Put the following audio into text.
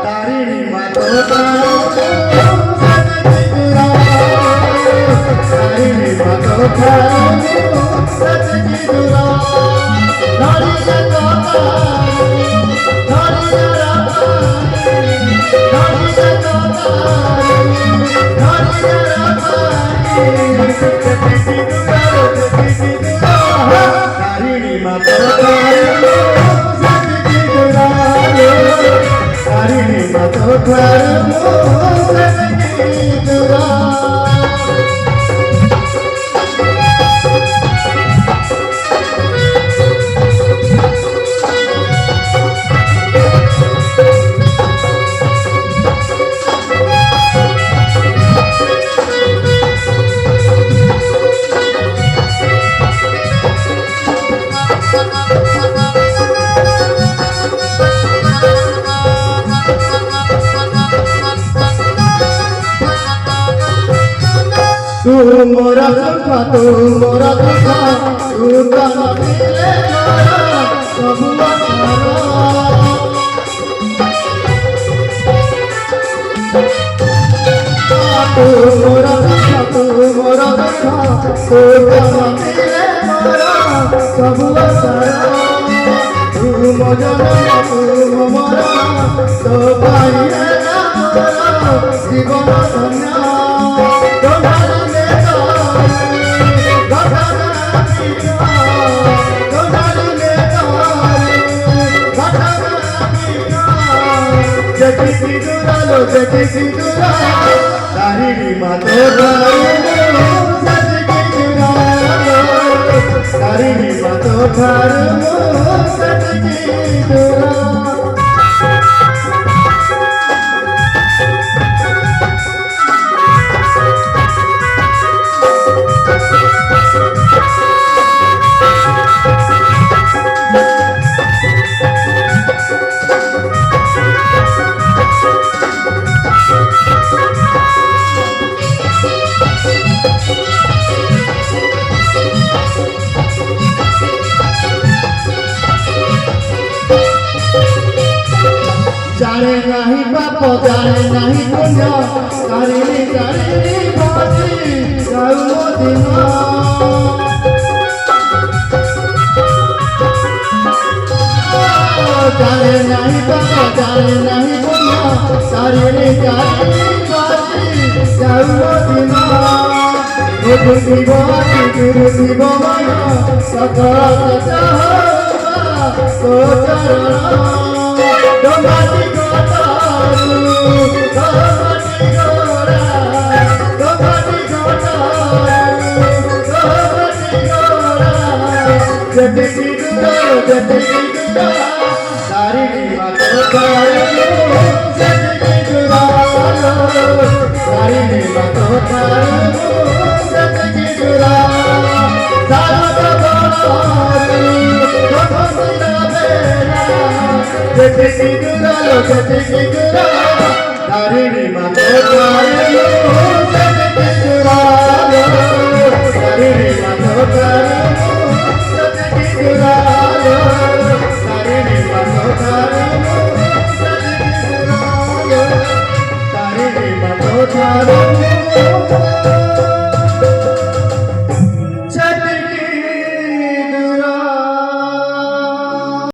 तारिणी मातो तू मोरा दुखा तू मोरा दुखा तू तन मिले मोरा सब बसारा तू मोरा दुखा तू मोरा दुखा तू तन मिले मोरा सब बसारा तू मजन तू मोरा तो पाई ना मोरा जीवन धन्य तारिणी मातो तारिणी मातो जाने नहीं पाप जाने नहीं पुण्य तारिणी तारिणी भजी जाऊ दिन जाने नहीं पाप जाने नहीं पुण्य तारिणी तारिणी भजी जाऊ दिन गुरु शिव माया सकल तो चरण Domati gotaru, domati gotaru, domati gotaru. Jati siguro, tarini mato taru, jati siguro, tarini mato taru, jati siguro. Sarada gotaru, domati जति की गुरा तारिणी मातो तारिणी